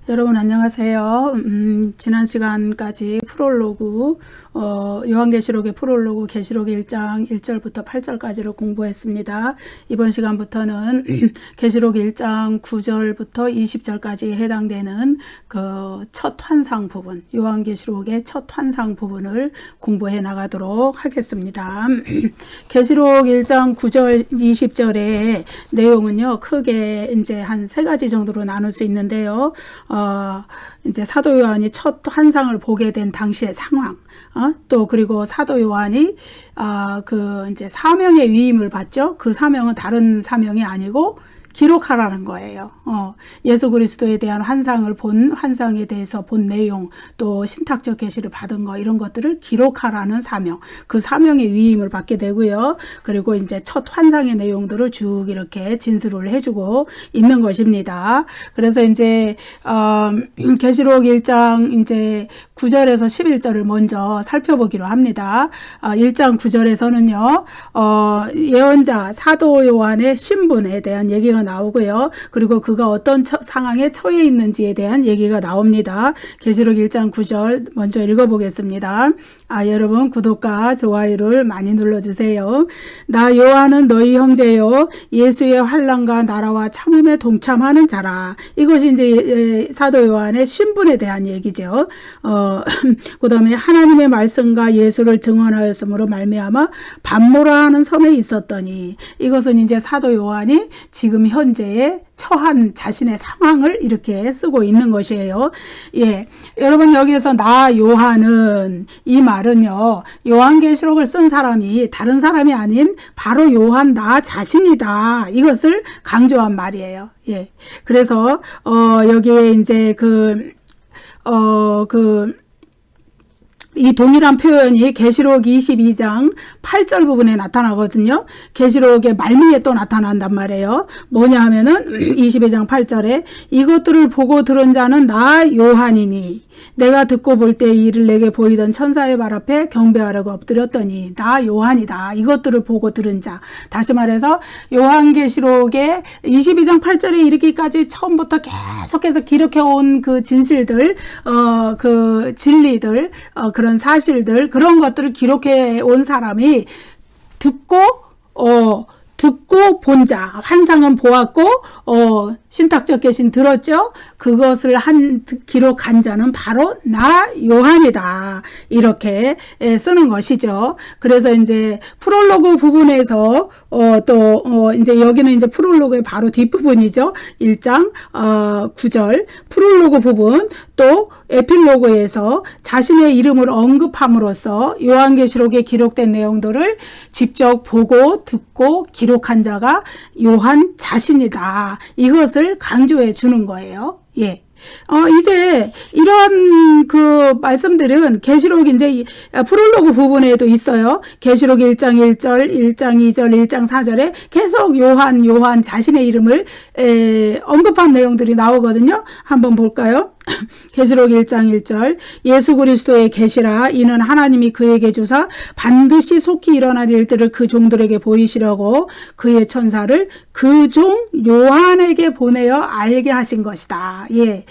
여러분 안녕하세요. 지난 시간까지 프롤로그 요한계시록의 프롤로그 계시록 1장 1절부터 8절까지를 공부했습니다. 이번 시간부터는 계시록 1장 9절부터 20절까지 해당되는 그 첫 환상 부분, 요한계시록의 첫 환상 부분을 공부해 나가도록 하겠습니다. 계시록 1장 9절 20절의 내용은요, 크게 이제 한 세 가지 정도로 나눌 수 있는데요. 이제 사도 요한이 첫 환상을 보게 된 당시의 상황, 또 그리고 사도 요한이 이제 사명의 위임을 받죠. 그 사명은 다른 사명이 아니고 기록하라는 거예요. 예수 그리스도에 대한 환상에 대해서 본 내용, 또 신탁적 계시를 받은 거, 이런 것들을 기록하라는 사명, 그 사명의 위임을 받게 되고요. 그리고 이제 첫 환상의 내용들을 쭉 이렇게 진술을 해주고 있는 것입니다. 그래서 이제 계시록 1장 이제 9절에서 11절을 먼저 살펴보기로 합니다. 1장 9절에서는요, 예언자 사도 요한의 신분에 대한 얘기가 나오고요. 그리고 그가 어떤 상황에 처해 있는지에 대한 얘기가 나옵니다. 계시록 1장 9절 먼저 읽어보겠습니다. 여러분 구독과 좋아요를 많이 눌러주세요. 나 요한은 너희 형제요 예수의 환난과 나라와 참음에 동참하는 자라. 이것이 이제 사도 요한의 신분에 대한 얘기죠. 그 다음에 하나님의 말씀과 예수를 증언하였으므로 말미암아 반모라 하는 섬에 있었더니, 이것은 이제 사도 요한이 지금 현재의 처한 자신의 상황을 이렇게 쓰고 있는 것이에요. 예, 여러분 여기에서 나 요한은, 이 말은요, 요한계시록을 쓴 사람이 다른 사람이 아닌 바로 요한 나 자신이다, 이것을 강조한 말이에요. 예, 그래서 여기에 이제 이 동일한 표현이 계시록 22장 8절 부분에 나타나거든요. 계시록의 말미에 또 나타난단 말이에요. 뭐냐 하면은 22장 8절에 이것들을 보고 들은 자는 나 요한이니 내가 듣고 볼 때 이를 내게 보이던 천사의 발 앞에 경배하려고 엎드렸더니 나 요한이다. 이것들을 보고 들은 자. 다시 말해서 요한계시록의 22장 8절에 이르기까지 처음부터 계속해서 기록해온 그 진실들, 그 진리들, 그런 사실들, 그런 것들을 기록해 온 사람이 듣고 본 자, 환상은 보았고, 신탁적 계신 들었죠? 그것을 기록한 자는 바로 나 요한이다. 이렇게 쓰는 것이죠. 그래서 이제 프롤로그 부분에서, 이제 여기는 이제 프롤로그의 바로 뒷부분이죠. 1장, 9절. 프롤로그 부분, 또 에필로그에서 자신의 이름을 언급함으로써 요한계시록에 기록된 내용들을 직접 보고 듣고 기록한 자가 요한 자신이다. 이것을 강조해 주는 거예요. 예. 이제 이런 그 말씀들은 계시록 이제 프롤로그 부분에도 있어요. 계시록 1장 1절, 1장 2절, 1장 4절에 계속 요한 자신의 이름을 언급한 내용들이 나오거든요. 한번 볼까요? 계시록 1장 1절 예수 그리스도의 계시라. 이는 하나님이 그에게 주사 반드시 속히 일어날 일들을 그 종들에게 보이시려고 그의 천사를 그 종 요한에게 보내어 알게 하신 것이다. 예.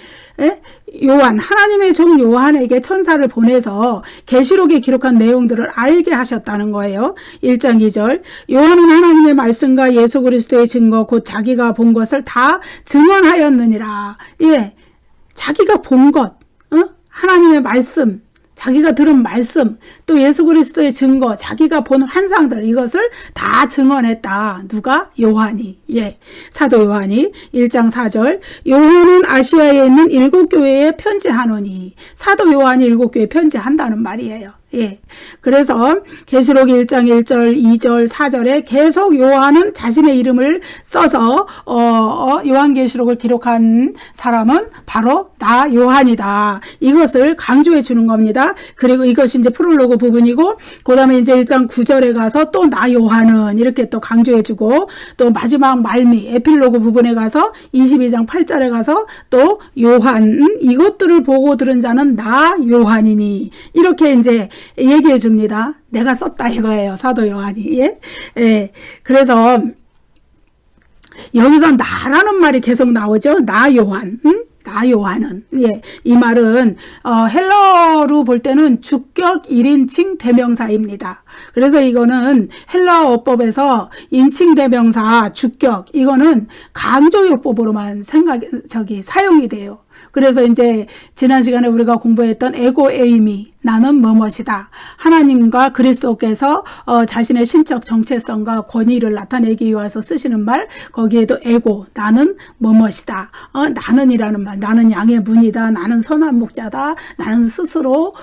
요한, 하나님의 종 요한에게 천사를 보내서 계시록에 기록한 내용들을 알게 하셨다는 거예요. 1장 2절 요한은 하나님의 말씀과 예수 그리스도의 증거 곧 자기가 본 것을 다 증언하였느니라. 예, 자기가 본 것, 하나님의 말씀, 자기가 들은 말씀, 또 예수 그리스도의 증거, 자기가 본 환상들, 이것을 다 증언했다. 누가? 요한이. 예, 사도 요한이. 1장 4절 요한은 아시아에 있는 7교회에 편지하노니. 사도 요한이 7교회에 편지한다는 말이에요. 예. 그래서 계시록 1장 1절, 2절, 4절에 계속 요한은 자신의 이름을 써서 요한계시록을 기록한 사람은 바로 나 요한이다. 이것을 강조해 주는 겁니다. 그리고 이것이 이제 프롤로그 부분이고, 그다음에 이제 1장 9절에 가서 또 나 요한은 이렇게 또 강조해 주고, 또 마지막 말미 에필로그 부분에 가서 22장 8절에 가서 또 요한, 이것들을 보고 들은 자는 나 요한이니, 이렇게 이제 얘기해 줍니다. 내가 썼다 이거예요. 사도 요한이. 예? 예. 그래서 여기서 나라는 말이 계속 나오죠. 나 요한. 나 요한은. 예, 이 말은 헬라어로 볼 때는 주격 1인칭 대명사입니다. 그래서 이거는 헬라어법에서 인칭 대명사 주격 이거는 강조요법으로만 사용이 돼요. 그래서 이제 지난 시간에 우리가 공부했던 에고 에이미 나는 뭐뭇이다. 하나님과 그리스도께서 자신의 신적 정체성과 권위를 나타내기 위해서 쓰시는 말 거기에도 에고 나는 뭐뭇이다. 나는이라는 말 나는 양의 문이다. 나는 선한 목자다. 나는 스스로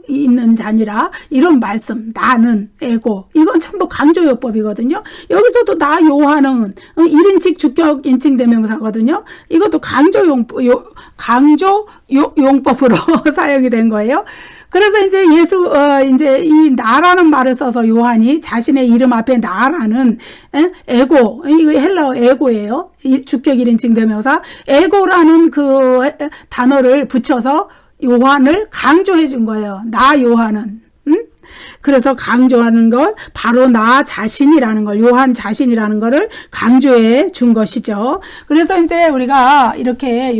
있는 자니라. 이런 말씀 나는 에고 이건 전부 강조요법이거든요. 여기서도 나 요한은 1인칭 주격 인칭 대명사거든요. 이것도 강조용법으로 사용이 된 거예요. 그래서 이제 이제 이 나라는 말을 써서 요한이 자신의 이름 앞에 나라는 에고, 이거 헬라어 에고예요. 주격 1인칭 대명사. 에고라는 그 단어를 붙여서 요한을 강조해 준 거예요. 나 요한은. 그래서 강조하는 것 바로 나 자신이라는 걸 요한 자신이라는 거를 강조해 준 것이죠. 그래서 이제 우리가 이렇게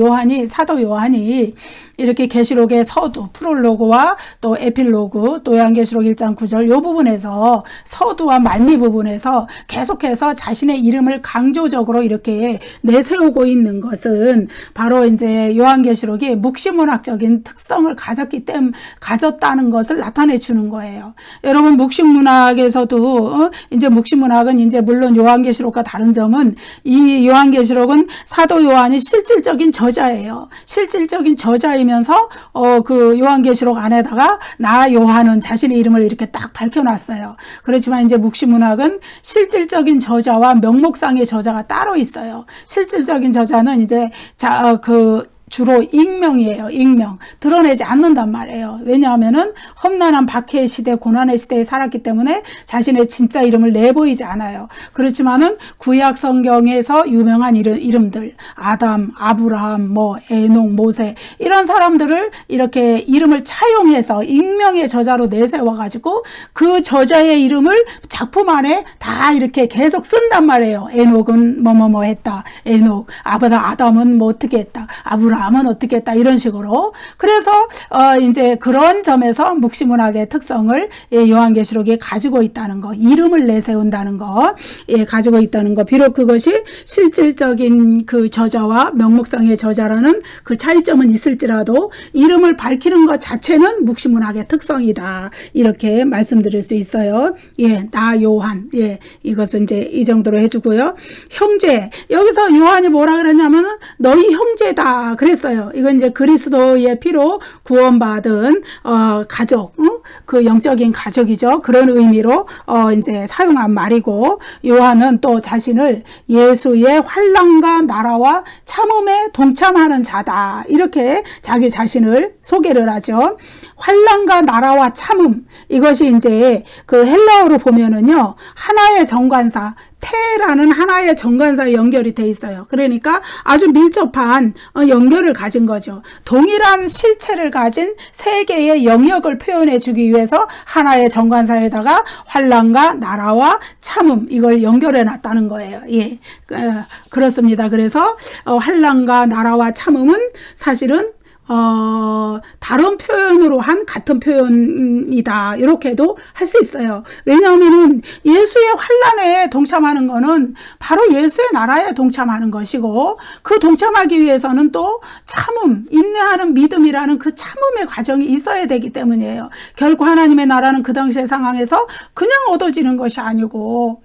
사도 요한이 이렇게 계시록의 서두, 프롤로그와 또 에필로그, 또 요한계시록 1장 9절 요 부분에서 서두와 말미 부분에서 계속해서 자신의 이름을 강조적으로 이렇게 내세우고 있는 것은 바로 이제 요한계시록이 묵시문학적인 특성을 가졌다는 것을 나타내 주는 거예요. 여러분 묵시문학에서도 이제 묵시문학은 이제 물론 요한계시록과 다른 점은 이 요한계시록은 사도 요한이 실질적인 저자예요. 실질적인 저자이면서 그 요한계시록 안에다가 나 요한은 자신의 이름을 이렇게 딱 밝혀놨어요. 그렇지만 이제 묵시문학은 실질적인 저자와 명목상의 저자가 따로 있어요. 실질적인 저자는 이제 주로 익명이에요. 익명. 드러내지 않는단 말이에요. 왜냐하면은 험난한 박해의 시대, 고난의 시대에 살았기 때문에 자신의 진짜 이름을 내보이지 않아요. 그렇지만은 구약 성경에서 유명한 이름들, 아담, 아브라함, 에녹, 모세 이런 사람들을 이렇게 이름을 차용해서 익명의 저자로 내세워가지고 그 저자의 이름을 작품 안에 다 이렇게 계속 쓴단 말이에요. 에녹은 뭐뭐뭐 했다. 에녹, 아담은 뭐 어떻게 했다. 아브라함은 어떻게 했다 이런 식으로. 그래서 이제 그런 점에서 묵시문학의 특성을 요한계시록이 가지고 있다는 거, 이름을 내세운다는 거, 가지고 있다는 거. 비록 그것이 실질적인 그 저자와 명목상의 저자라는 그 차이점은 있을지라도 이름을 밝히는 것 자체는 묵시문학의 특성이다. 이렇게 말씀드릴 수 있어요. 나 요한. 이것은 이제 이 정도로 해주고요. 형제. 여기서 요한이 뭐라 그랬냐면은 너희 형제다. 그랬어요. 이건 이제 그리스도의 피로 구원받은 가족, 그 영적인 가족이죠. 그런 의미로 이제 사용한 말이고, 요한은 또 자신을 예수의 환난과 나라와 참음에 동참하는 자다. 이렇게 자기 자신을 소개를 하죠. 환난과 나라와 참음, 이것이 이제 그 헬라어로 보면은요, 하나의 정관사, 태라는 하나의 정관사에 연결이 돼 있어요. 그러니까 아주 밀접한 연결을 가진 거죠. 동일한 실체를 가진 세 개의 영역을 표현해 주기 위해서 하나의 정관사에다가 환난과 나라와 참음 이걸 연결해 놨다는 거예요. 그렇습니다. 그래서 환난과 나라와 참음은 사실은 다른 표현으로 한 같은 표현이다. 이렇게도 할 수 있어요. 왜냐하면은 예수의 환난에 동참하는 거는 바로 예수의 나라에 동참하는 것이고, 그 동참하기 위해서는 또 참음, 인내하는 믿음이라는 그 참음의 과정이 있어야 되기 때문이에요. 결코 하나님의 나라는 그 당시의 상황에서 그냥 얻어지는 것이 아니고,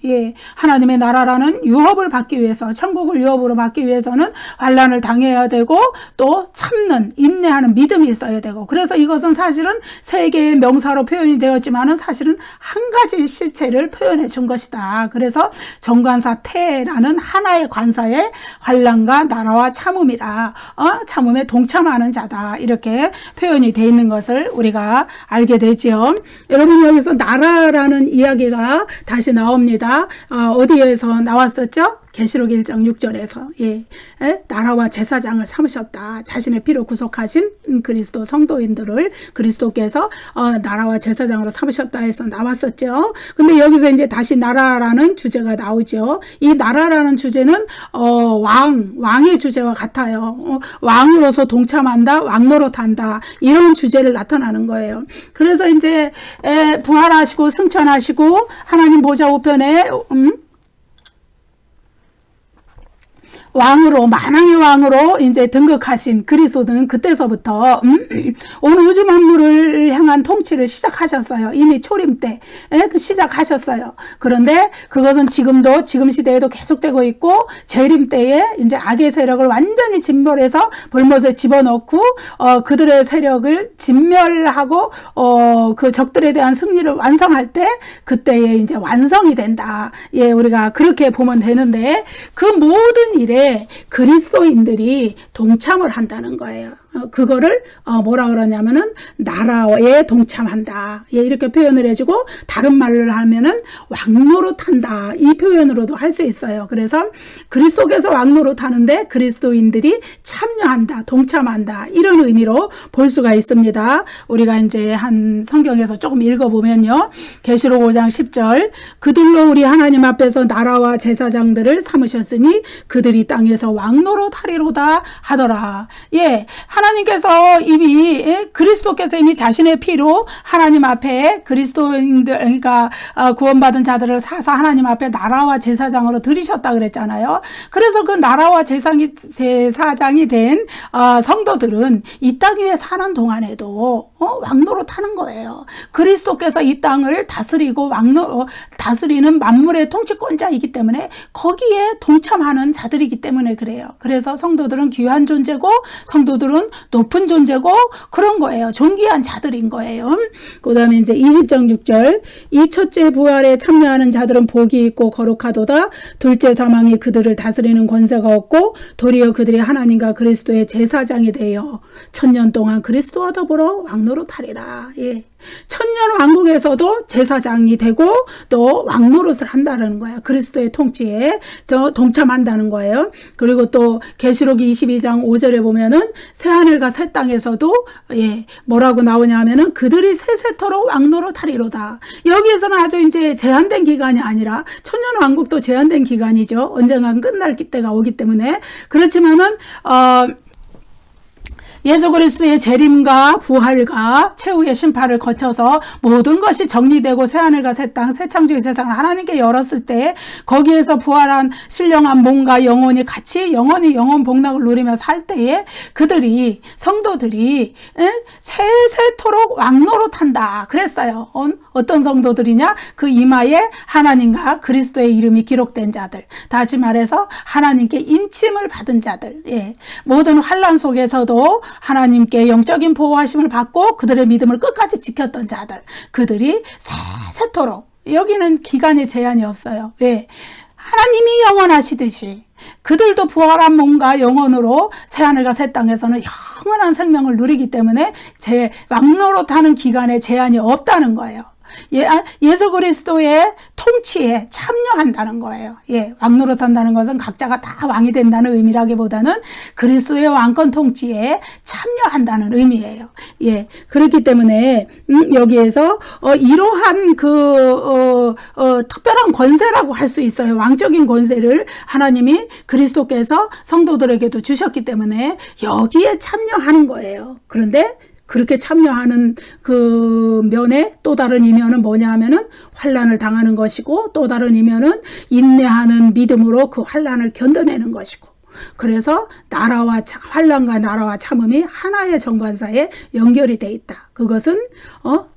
하나님의 나라라는 유업을 받기 위해서, 천국을 유업으로 받기 위해서는 환난을 당해야 되고, 또 참는 인내하는 믿음이 있어야 되고, 그래서 이것은 사실은 세 개의 명사로 표현이 되었지만은 사실은 한 가지 실체를 표현해 준 것이다. 그래서 정관사 태라는 하나의 관사에 환난과 나라와 참음이라 참음에 동참하는 자다. 이렇게 표현이 되어 있는 것을 우리가 알게 되지요. 여러분, 여기서 나라라는 이야기가 다시 나옵니다. 어디에서 나왔었죠? 계시록 1장 6절에서 나라와 제사장을 삼으셨다. 자신의 피로 구속하신 그리스도 성도인들을 그리스도께서 나라와 제사장으로 삼으셨다 해서 나왔었죠. 근데 여기서 이제 다시 나라라는 주제가 나오죠. 이 나라라는 주제는 왕의 주제와 같아요. 왕으로서 동참한다, 왕노릇한다, 이런 주제를 나타나는 거예요. 그래서 이제 부활하시고 승천하시고 하나님 보좌 우편에 왕으로, 만왕의 왕으로 이제 등극하신 그리스도는 그때서부터 온 우주 만물을 향한 통치를 시작하셨어요. 이미 초림 때 시작하셨어요. 그런데 그것은 지금 시대에도 계속되고 있고, 재림 때에 이제 악의 세력을 완전히 진멸해서 불못에 집어넣고 그들의 세력을 진멸하고 그 적들에 대한 승리를 완성할 때, 그때에 이제 완성이 된다. 우리가 그렇게 보면 되는데, 그 모든 일에 그리스도인들이 동참을 한다는 거예요. 그거를 뭐라 그러냐면은 나라에 동참한다. 이렇게 표현을 해주고, 다른 말을 하면은 왕노릇한다. 이 표현으로도 할 수 있어요. 그래서 그리스도께서 왕노릇하는데 그리스도인들이 참여한다, 동참한다, 이런 의미로 볼 수가 있습니다. 우리가 이제 한 성경에서 조금 읽어보면요. 계시록 5장 10절, 그들로 우리 하나님 앞에서 나라와 제사장들을 삼으셨으니 그들이 땅에서 왕노릇하리로다 하더라. 하나님께서 이미 그리스도께서 이미 자신의 피로 하나님 앞에 그리스도인들, 그러니까 구원받은 자들을 사서 하나님 앞에 나라와 제사장으로 들이셨다 그랬잖아요. 그래서 그 나라와 제사장이 된 성도들은 이 땅 위에 사는 동안에도 왕노릇하는 거예요. 그리스도께서 이 땅을 다스리고 다스리는 만물의 통치권자이기 때문에 거기에 동참하는 자들이기 때문에 그래요. 그래서 성도들은 귀한 존재고, 성도들은 높은 존재고, 그런 거예요. 존귀한 자들인 거예요. 그 다음에 이제 20장 6절, 이 첫째 부활에 참여하는 자들은 복이 있고 거룩하도다. 둘째 사망이 그들을 다스리는 권세가 없고 도리어 그들이 하나님과 그리스도의 제사장이 되어 천년 동안 그리스도와 더불어 왕노릇하리라. 천년 왕국에서도 제사장이 되고 또 왕노릇을 한다는 거야. 그리스도의 통치에 동참한다는 거예요. 그리고 또 계시록 22장 5절에 보면은 새하늘과 새 땅에서도 뭐라고 나오냐 하면은 그들이 세세토록 왕노릇하리로다. 여기에서는 아주 이제 제한된 기간이 아니라 천년 왕국도 제한된 기간이죠. 언젠간 끝날 때가 오기 때문에. 그렇지만은 예수 그리스도의 재림과 부활과 최후의 심판을 거쳐서 모든 것이 정리되고 새하늘과 새 땅, 새 창조의 세상을 하나님께 열었을 때, 거기에서 부활한 신령한 몸과 영혼이 같이 영원히 영원 복락을 누리며 살 때에 그들이, 성도들이 세세토록 왕노릇한다 그랬어요. 어떤 성도들이냐? 그 이마에 하나님과 그리스도의 이름이 기록된 자들, 다시 말해서 하나님께 인침을 받은 자들, 모든 환난 속에서도 하나님께 영적인 보호하심을 받고 그들의 믿음을 끝까지 지켰던 자들, 그들이 세세토록, 여기는 기간의 제한이 없어요. 왜? 하나님이 영원하시듯이 그들도 부활한 몸과 영혼으로 새하늘과 새 땅에서는 영원한 생명을 누리기 때문에 왕노릇하는 기간에 제한이 없다는 거예요. 예수 그리스도의 통치에 참여한다는 거예요. 왕노릇한다는 것은 각자가 다 왕이 된다는 의미라기보다는 그리스도의 왕권 통치에 참여한다는 의미예요. 그렇기 때문에 여기에서 이러한 특별한 권세라고 할 수 있어요. 왕적인 권세를 하나님이 그리스도께서 성도들에게도 주셨기 때문에 여기에 참여하는 거예요. 그런데 그렇게 참여하는 그 면에 또 다른 이면은 뭐냐 하면은 환난을 당하는 것이고, 또 다른 이면은 인내하는 믿음으로 그 환난을 견뎌내는 것이고, 그래서 환난과 나라와 참음이 하나의 정관사에 연결이 돼 있다. 그것은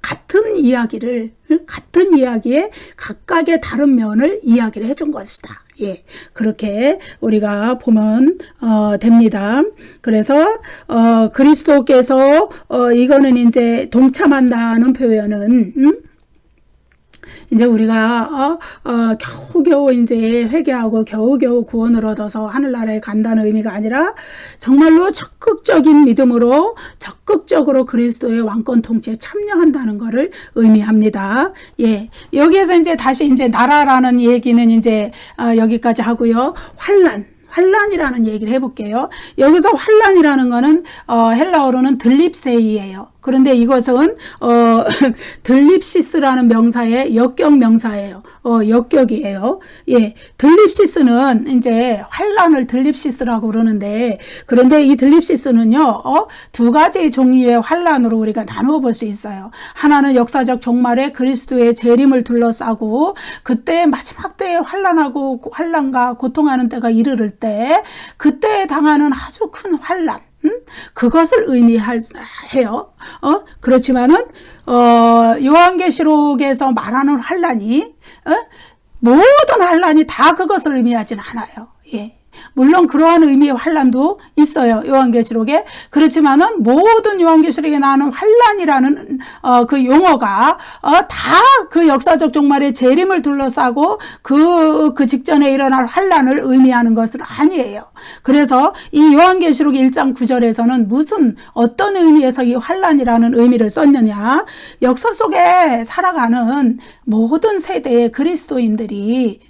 같은 이야기에 각각의 다른 면을 이야기를 해준 것이다. 그렇게 우리가 보면 됩니다. 그래서 그리스도께서 이거는 이제 동참한다는 표현은 이제 우리가 겨우겨우 이제 회개하고 겨우겨우 구원을 얻어서 하늘나라에 간다는 의미가 아니라 정말로 적극적인 믿음으로 적극적으로 그리스도의 왕권 통치에 참여한다는 것을 의미합니다. 예, 여기에서 이제 다시 이제 나라라는 얘기는 이제 여기까지 하고요. 환란이라는 얘기를 해볼게요. 여기서 환란이라는 거는 헬라어로는 들립세이예요. 그런데 이것은 들립시스라는 명사의 역격 명사예요. 역격이에요. 예, 들립시스는 이제 환란을 들립시스라고 그러는데, 그런데 이 들립시스는요, 두 가지 종류의 환란으로 우리가 나누어 볼 수 있어요. 하나는 역사적 종말에 그리스도의 재림을 둘러싸고 그때 마지막 때에 환란과 고통하는 때가 이르를 때 그때 당하는 아주 큰 환란. 그것을 의미해요. 그렇지만은 요한계시록에서 말하는 환란이 모든 환란이 다 그것을 의미하진 않아요. 예. 물론 그러한 의미의 환란도 있어요. 요한계시록에. 그렇지만은 모든 요한계시록에 나오는 환란이라는 그 용어가 다 그 역사적 종말의 재림을 둘러싸고 그 직전에 일어날 환란을 의미하는 것은 아니에요. 그래서 이 요한계시록 1장 9절에서는 어떤 의미에서 이 환란이라는 의미를 썼느냐? 역사 속에 살아가는 모든 세대의 그리스도인들이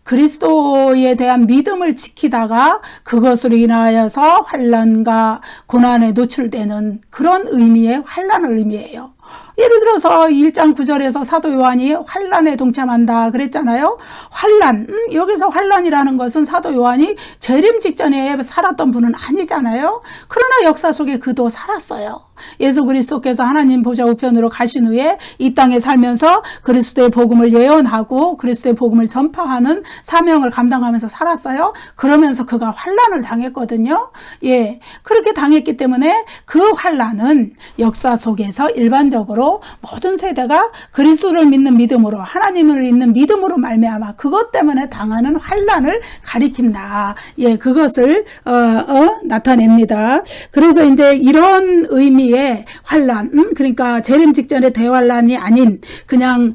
그리스도에 대한 믿음을 지키다가 그것으로 인하여서 환난과 고난에 노출되는 그런 의미의 환난을 의미해요. 예를 들어서 1장 9절에서 사도 요한이 환난에 동참한다 그랬잖아요. 환난, 여기서 환난이라는 것은 사도 요한이 재림 직전에 살았던 분은 아니잖아요. 그러나 역사 속에 그도 살았어요. 예수 그리스도께서 하나님 보좌 우편으로 가신 후에 이 땅에 살면서 그리스도의 복음을 예언하고 그리스도의 복음을 전파하는 사명을 감당하면서 살았어요. 그러면서 그가 환난을 당했거든요. 예, 그렇게 당했기 때문에 그 환난은 역사 속에서 일반적으로 모든 세대가 그리스도를 믿는 믿음으로, 하나님을 믿는 믿음으로 말미암아 그것 때문에 당하는 환난을 가리킨다. 예, 그것을 나타냅니다. 그래서 이제 이런 의미의 환난, 그러니까 재림 직전의 대환란이 아닌 그냥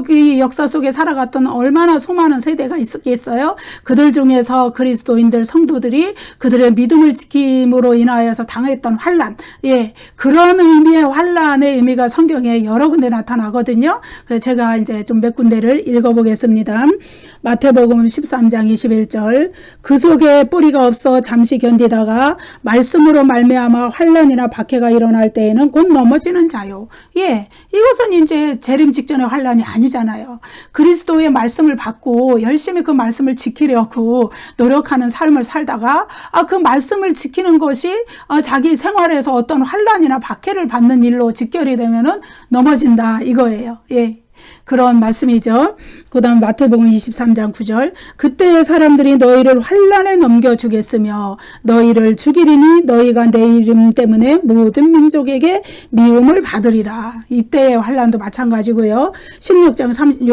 이 역사 속에 살아갔던 얼마나 수많은 세대가 있겠어요. 그들 중에서 그리스도인들 성도들이 그들의 믿음을 지킴으로 인하여서 당했던 환난, 예, 그런 의미의 환난의 의미가 성경에 여러 군데 나타나거든요. 그래서 제가 이제 좀 몇 군데를 읽어보겠습니다. 마태복음 13장 21절, 그 속에 뿌리가 없어 잠시 견디다가 말씀으로 말미암아 환난이나 박해가 일어날 때에는 곧 넘어지는 자요. 예, 이것은 이제 재림 직전의 환난이 아니잖아요. 그리스도의 말씀을 받고 열심히 그 말씀을 지키려고 노력하는 삶을 살다가 그 말씀을 지키는 것이 자기 생활에서 어떤 환난이나 박해를 받는 일로 직결이 되면은 넘어진다 이거예요. 예. 그런 말씀이죠. 그 다음 마태복음 23장 9절, 그때의 사람들이 너희를 환난에 넘겨주겠으며 너희를 죽이리니 너희가 내 이름 때문에 모든 민족에게 미움을 받으리라. 이때의 환난도 마찬가지고요. 16장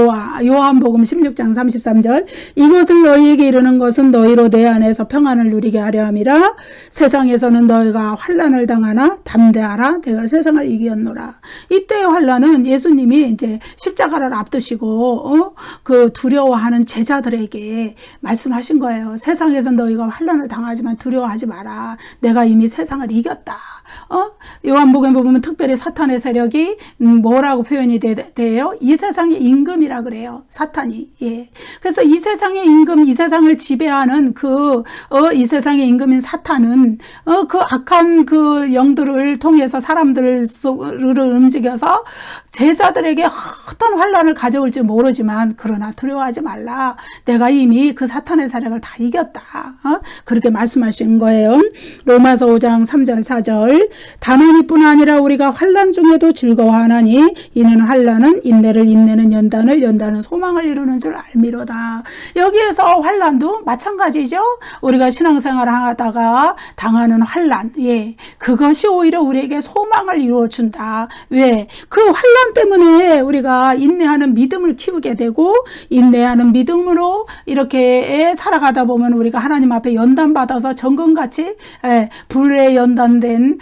요한복음 16장 33절, 이것을 너희에게 이르는 것은 너희로 내 안에서 평안을 누리게 하려 함이라. 세상에서는 너희가 환난을 당하나 담대하라. 내가 세상을 이겼노라. 이때의 환난은 예수님이 이제 십자가를 앞두시고 그 두려워하는 제자들에게 말씀하신 거예요. 세상에서 너희가 환난을 당하지만 두려워하지 마라. 내가 이미 세상을 이겼다. 요한복음에 보면 특별히 사탄의 세력이 뭐라고 표현이 돼요? 이 세상의 임금이라 그래요. 사탄이. 예. 그래서 이 세상의 임금, 이 세상을 지배하는 이 세상의 임금인 사탄은 그 악한 그 영들을 통해서 사람들을 움직여서 제자들에게 어떤 환난을 가져올지 모르지만 그러나 두려워하지 말라. 내가 이미 그 사탄의 세력을 다 이겼다. 그렇게 말씀하신 거예요. 로마서 5장 3절 4절, 다만 이뿐 아니라 우리가 환난 중에도 즐거워하나니 이는 환난은 인내를, 인내는 연단을, 연단은 소망을 이루는 줄 알미로다. 여기에서 환난도 마찬가지죠. 우리가 신앙생활을 하다가 당하는 환난, 예, 그것이 오히려 우리에게 소망을 이루어준다. 왜? 그 환난 때문에 우리가 인내하는 믿음을 키우게 되고, 인내하는 믿음으로 이렇게 살아가다 보면 우리가 하나님 앞에 연단받아서 정금같이 불에 연단된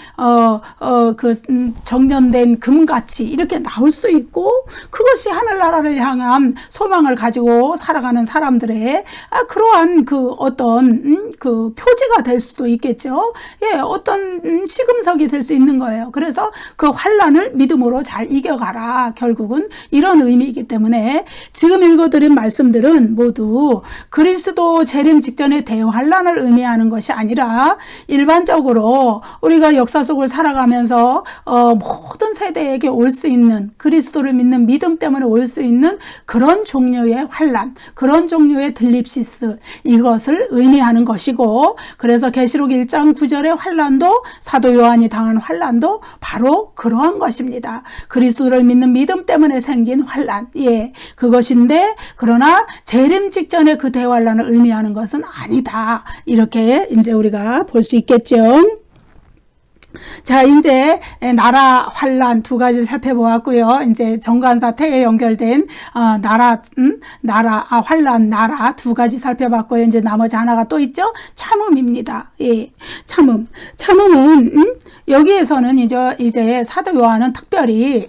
정련된 금같이 이렇게 나올 수 있고, 그것이 하늘나라를 향한 소망을 가지고 살아가는 사람들의 그러한 그 어떤 그 표지가 될 수도 있겠죠. 예, 어떤 시금석이 될 수 있는 거예요. 그래서 그 환난을 믿음으로 잘 이겨가라. 결국은 이런 의미이기 때문에 지금 읽어드린 말씀들은 모두 그리스도 재림 직전의 대환난을 의미하는 것이 아니라 일반적으로 우리가 역사 속을 살아가면서 모든 세대에게 올 수 있는, 그리스도를 믿는 믿음 때문에 올 수 있는 그런 종류의 환난, 그런 종류의 들립시스, 이것을 의미하는 것이고, 그래서 계시록 1장 9절의 환난도, 사도 요한이 당한 환난도 바로 그러한 것입니다. 그리스도를 믿는 믿음 때문에 생긴 환난, 예, 그것인데, 그러나 재림 직전의 그 대환난을 의미하는 것은 아니다. 이렇게 이제 우리가 볼 수 있겠죠. 자, 이제 나라 환란 두 가지 살펴보았고요. 이제 정관사 태에 연결된 환란 나라 두 가지 살펴봤고요. 이제 나머지 하나가 또 있죠. 참음입니다. 예, 참음은 여기에서는 이제 사도 요한은 특별히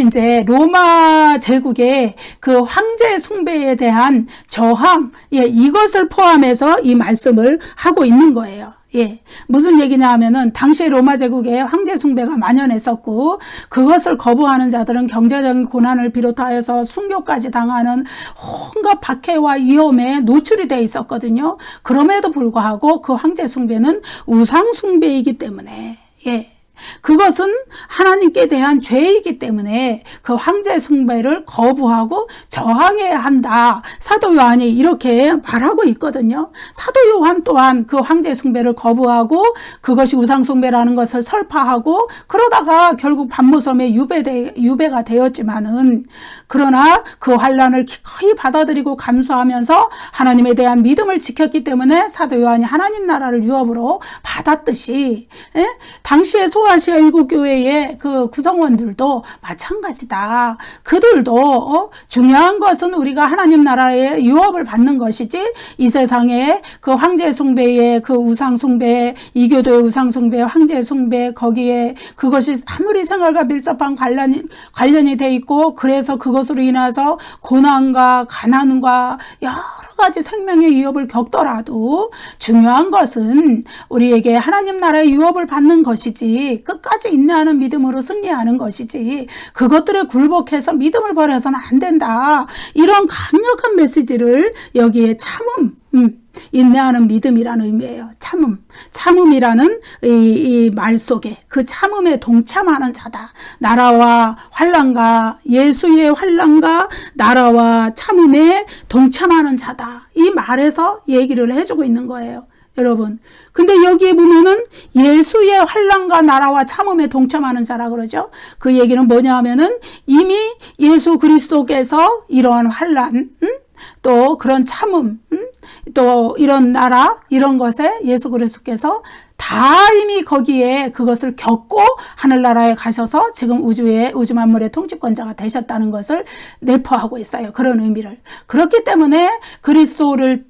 이제 로마 제국의 그 황제 숭배에 대한 저항, 예, 이것을 포함해서 이 말씀을 하고 있는 거예요. 예, 무슨 얘기냐 하면은 당시 로마 제국에 황제 숭배가 만연했었고, 그것을 거부하는 자들은 경제적인 고난을 비롯하여서 순교까지 당하는 온갖 박해와 위험에 노출이 되어 있었거든요. 그럼에도 불구하고 그 황제 숭배는 우상 숭배이기 때문에, 예, 그것은 하나님께 대한 죄이기 때문에 그 황제 숭배를 거부하고 저항해야 한다. 사도 요한이 이렇게 말하고 있거든요. 사도 요한 또한 그 황제 숭배를 거부하고 그것이 우상 숭배라는 것을 설파하고, 그러다가 결국 반모섬에 유배가 되었지만은, 그러나 그 환난을 기꺼이 받아들이고 감수하면서 하나님에 대한 믿음을 지켰기 때문에 사도 요한이 하나님 나라를 유업으로 받았듯이, 예? 당시에 소아시아 일곱 교회의 그 구성원들도 마찬가지다. 그들도 중요한 것은 우리가 하나님 나라의 유업을 받는 것이지, 이 세상에 그 황제 숭배의 그 우상 숭배, 이교도의 우상 숭배, 황제 숭배, 거기에 그것이 아무리 생활과 밀접한 관련이 돼 있고, 그래서 그것으로 인해서 고난과 가난과 여러 가지 생명의 위협을 겪더라도 중요한 것은 우리에게 하나님 나라의 유업을 받는 것이지, 끝까지 인내하는 믿음으로 승리하는 것이지, 그것들에 굴복해서 믿음을 버려서는 안 된다. 이런 강력한 메시지를 여기에 인내하는 믿음이라는 의미예요. 참음이라는 이 말 속에 그 참음에 동참하는 자다. 나라와 환난과, 예수의 환난과 나라와 참음에 동참하는 자다. 이 말에서 얘기를 해주고 있는 거예요. 여러분, 근데 여기에 보면은 예수의 환난과 나라와 참음에 동참하는 자라 그러죠. 그 얘기는 뭐냐 하면은 이미 예수 그리스도께서 이러한 환난, 또 그런 참음, 또 이런 나라, 이런 것에 예수 그리스도께서 다 이미 거기에 그것을 겪고 하늘나라에 가셔서 지금 우주 만물의 통치권자가 되셨다는 것을 내포하고 있어요. 그런 의미를. 그렇기 때문에 그리스도를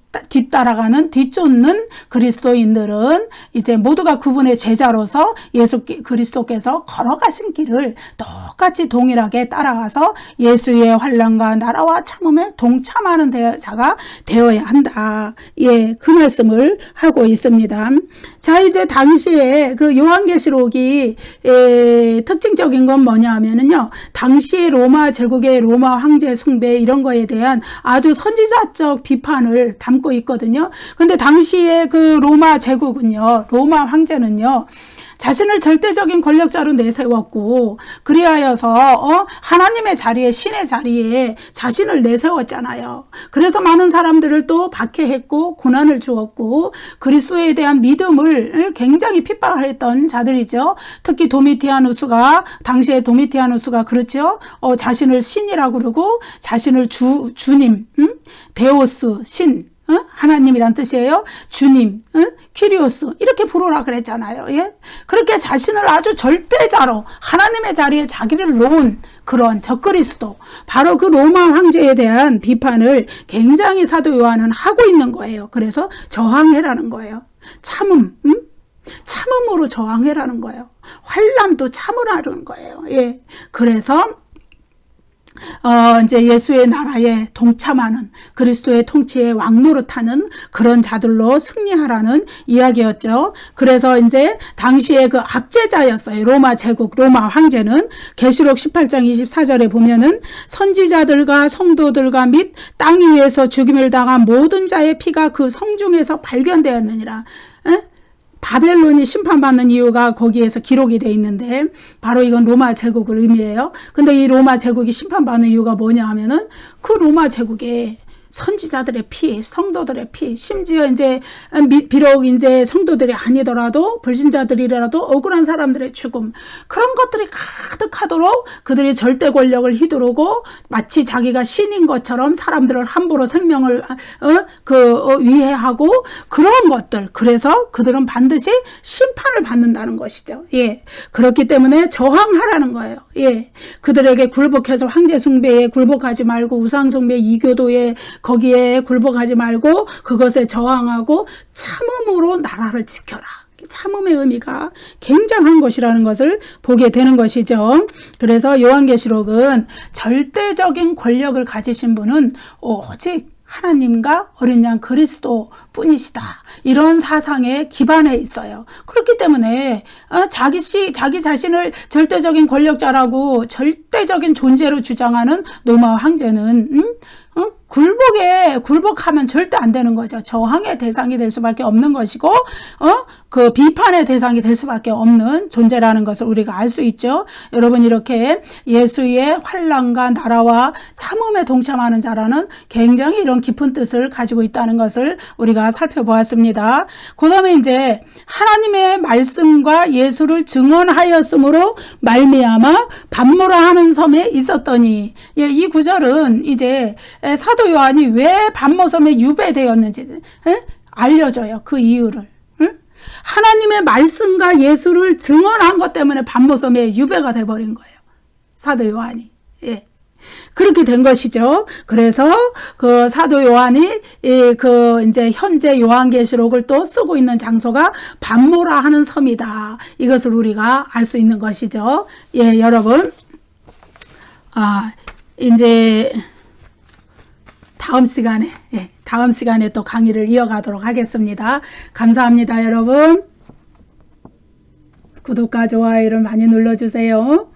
쫓는 그리스도인들은 이제 모두가 그분의 제자로서 예수 그리스도께서 걸어가신 길을 똑같이 동일하게 따라가서 예수의 환난과 나라와 참음에 동참하는 자가 되어야 한다. 예, 그 말씀을 하고 있습니다. 자, 이제 당시에 그 요한계시록이 특징적인 건 뭐냐 하면은요, 당시 로마 제국의 로마 황제 숭배 이런 거에 대한 아주 선지자적 비판을 담고 있거든요. 근데 당시에 그 로마 제국은요, 로마 황제는요, 자신을 절대적인 권력자로 내세웠고, 그리하여서 하나님의 자리에, 신의 자리에 자신을 내세웠잖아요. 그래서 많은 사람들을 또 박해했고 고난을 주었고, 그리스도에 대한 믿음을 굉장히 핍박했던 자들이죠. 특히 도미티아누스가, 당시에 도미티아누스가 그렇죠. 자신을 신이라고 그러고 자신을 주님, 데오스, 신, 하나님이란 뜻이에요. 주님, 키리오스 이렇게 부르라 그랬잖아요. 예? 그렇게 자신을 아주 절대자로 하나님의 자리에 자기를 놓은 그런 적그리스도, 바로 그 로마 황제에 대한 비판을 굉장히 사도 요한은 하고 있는 거예요. 그래서 저항해라는 거예요. 참음으로 저항해라는 거예요. 환난도 참으라는 거예요. 예. 그래서 이제 예수의 나라에 동참하는, 그리스도의 통치에 왕노릇하는 그런 자들로 승리하라는 이야기였죠. 그래서 이제 당시에 그 압제자였어요. 로마 제국, 로마 황제는. 계시록 18장 24절에 보면은 선지자들과 성도들과 및 땅 위에서 죽임을 당한 모든 자의 피가 그 성중에서 발견되었느니라. 바벨론이 심판받는 이유가 거기에서 기록이 돼 있는데, 바로 이건 로마 제국을 의미해요. 근데 이 로마 제국이 심판받는 이유가 뭐냐 하면은 그 로마 제국에 선지자들의 피, 성도들의 피, 심지어 이제 비록 이제 성도들이 아니더라도 불신자들이라도 억울한 사람들의 죽음, 그런 것들이 가득하도록 그들이 절대 권력을 휘두르고 마치 자기가 신인 것처럼 사람들을 함부로 생명을 위해하고 그런 것들, 그래서 그들은 반드시 심판을 받는다는 것이죠. 예, 그렇기 때문에 저항하라는 거예요. 예, 그들에게 굴복해서 황제 숭배에 굴복하지 말고 우상 숭배, 이교도에 거기에 굴복하지 말고 그것에 저항하고 참음으로 나라를 지켜라. 참음의 의미가 굉장한 것이라는 것을 보게 되는 것이죠. 그래서 요한계시록은 절대적인 권력을 가지신 분은 오직 하나님과 어린 양 그리스도 뿐이시다. 이런 사상에 기반해 있어요. 그렇기 때문에 자기 자신을 절대적인 권력자라고 절대적인 존재로 주장하는 로마 황제는 굴복하면 절대 안 되는 거죠. 저항의 대상이 될 수밖에 없는 것이고, 그 비판의 대상이 될 수밖에 없는 존재라는 것을 우리가 알 수 있죠. 여러분, 이렇게 예수의 환난과 나라와 참음에 동참하는 자라는 굉장히 이런 깊은 뜻을 가지고 있다는 것을 우리가 살펴보았습니다. 그 다음에 이제 하나님의 말씀과 예수를 증언하였으므로 말미암아 반모라 하는 섬에 있었더니, 예, 이 구절은 이제 사도 요한이 왜 반모섬에 유배되었는지 알려줘요. 그 이유를. 하나님의 말씀과 예수를 증언한 것 때문에 반모섬에 유배가 돼버린 거예요. 사도 요한이. 예. 그렇게 된 것이죠. 그래서 그 사도 요한이 그 이제 현재 요한계시록을 또 쓰고 있는 장소가 반모라 하는 섬이다. 이것을 우리가 알 수 있는 것이죠. 예, 여러분. 이제 다음 시간에 또 강의를 이어가도록 하겠습니다. 감사합니다, 여러분. 구독과 좋아요를 많이 눌러주세요.